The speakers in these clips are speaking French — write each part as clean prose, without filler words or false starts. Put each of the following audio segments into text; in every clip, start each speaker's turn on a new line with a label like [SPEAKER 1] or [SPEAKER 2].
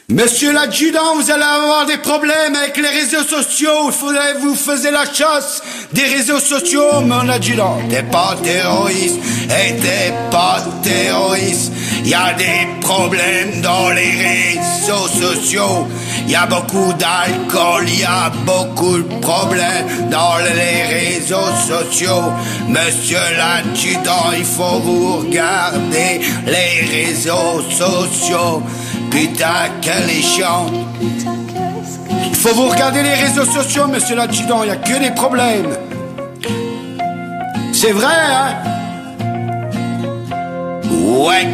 [SPEAKER 1] Monsieur l'adjudant, vous allez avoir des problèmes avec les réseaux sociaux. Vous faisiez la chasse des réseaux sociaux, mon adjudant. T'es pas terroriste et t'es pas terroriste. Y a des problèmes dans les réseaux sociaux. Y a beaucoup d'alcool, y a beaucoup de problèmes dans les réseaux sociaux. Monsieur l'adjudant, il faut vous regarder les réseaux sociaux. Putain, quelle est chiante. Il faut vous regarder les réseaux sociaux, monsieur l'adjudant, il n'y a que des problèmes. C'est vrai, hein? Ouais,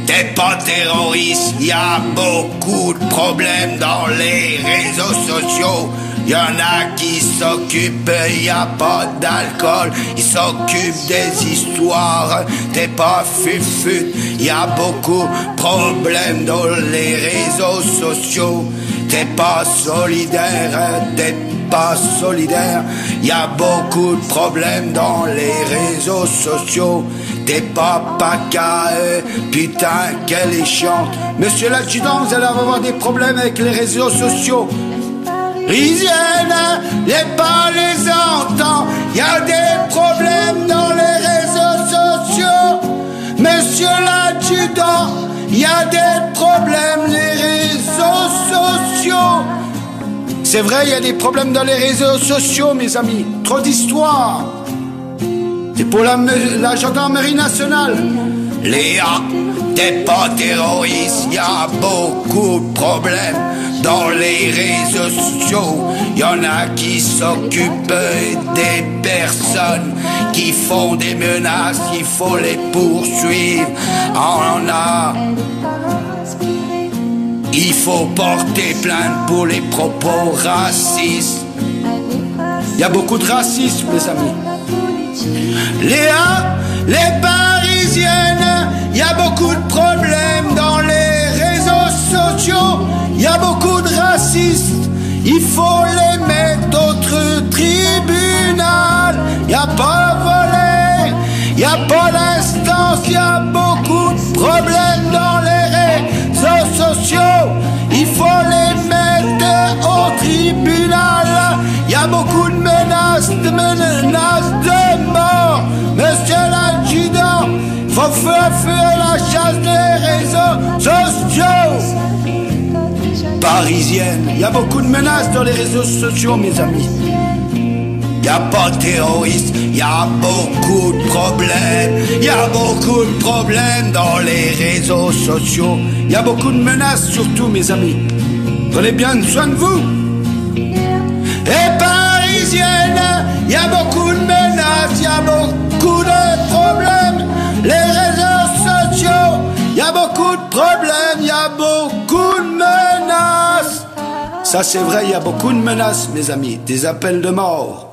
[SPEAKER 1] t'es pas terroriste, il y a beaucoup de problèmes dans les réseaux sociaux. Y'en a qui s'occupent, y a pas d'alcool, ils s'occupent des histoires, t'es pas fufut, y a beaucoup de problèmes dans les réseaux sociaux, t'es pas solidaire, y a beaucoup de problèmes dans les réseaux sociaux, t'es pas pacae, putain quelle est chiante. Monsieur l'adjudant, vous allez avoir des problèmes avec les réseaux sociaux. Parisienne, les pas les entend, y a des problèmes dans les réseaux sociaux. Monsieur l'adjudant, y a des problèmes les réseaux sociaux. C'est vrai, y a des problèmes dans les réseaux sociaux, mes amis. Trop d'histoires. C'est pour la gendarmerie nationale. Léa, t'es pas terroriste, y a beaucoup de problèmes dans les réseaux sociaux. Y'en a qui s'occupent des personnes qui font des menaces, il faut les poursuivre. Il faut porter plainte pour les propos racistes. Il y a beaucoup de racisme, mes amis. Léa, les Parisiennes, il y a beaucoup de problèmes dans les réseaux sociaux. Il y a beaucoup de racistes, il faut les mettre au tribunal. Il n'y a pas volé, il n'y a pas d'instance, il y a beaucoup de problèmes dans les réseaux sociaux. Il faut les mettre au tribunal. Il y a beaucoup de menaces de mort. Monsieur l'adjudant, faut faire la chasse des réseaux sociaux. Parisienne, il y a beaucoup de menaces dans les réseaux sociaux, mes amis. Il n'y a pas de terroristes, il y a beaucoup de problèmes. Il y a beaucoup de problèmes dans les réseaux sociaux. Il y a beaucoup de menaces surtout, mes amis. Prenez bien soin de vous. Et Parisienne, il y a beaucoup de menaces, il y a beaucoup de problèmes. Les réseaux sociaux, il y a beaucoup de problèmes, il y a beaucoup de menaces. Ça c'est vrai, il y a beaucoup de menaces, mes amis, des appels de mort.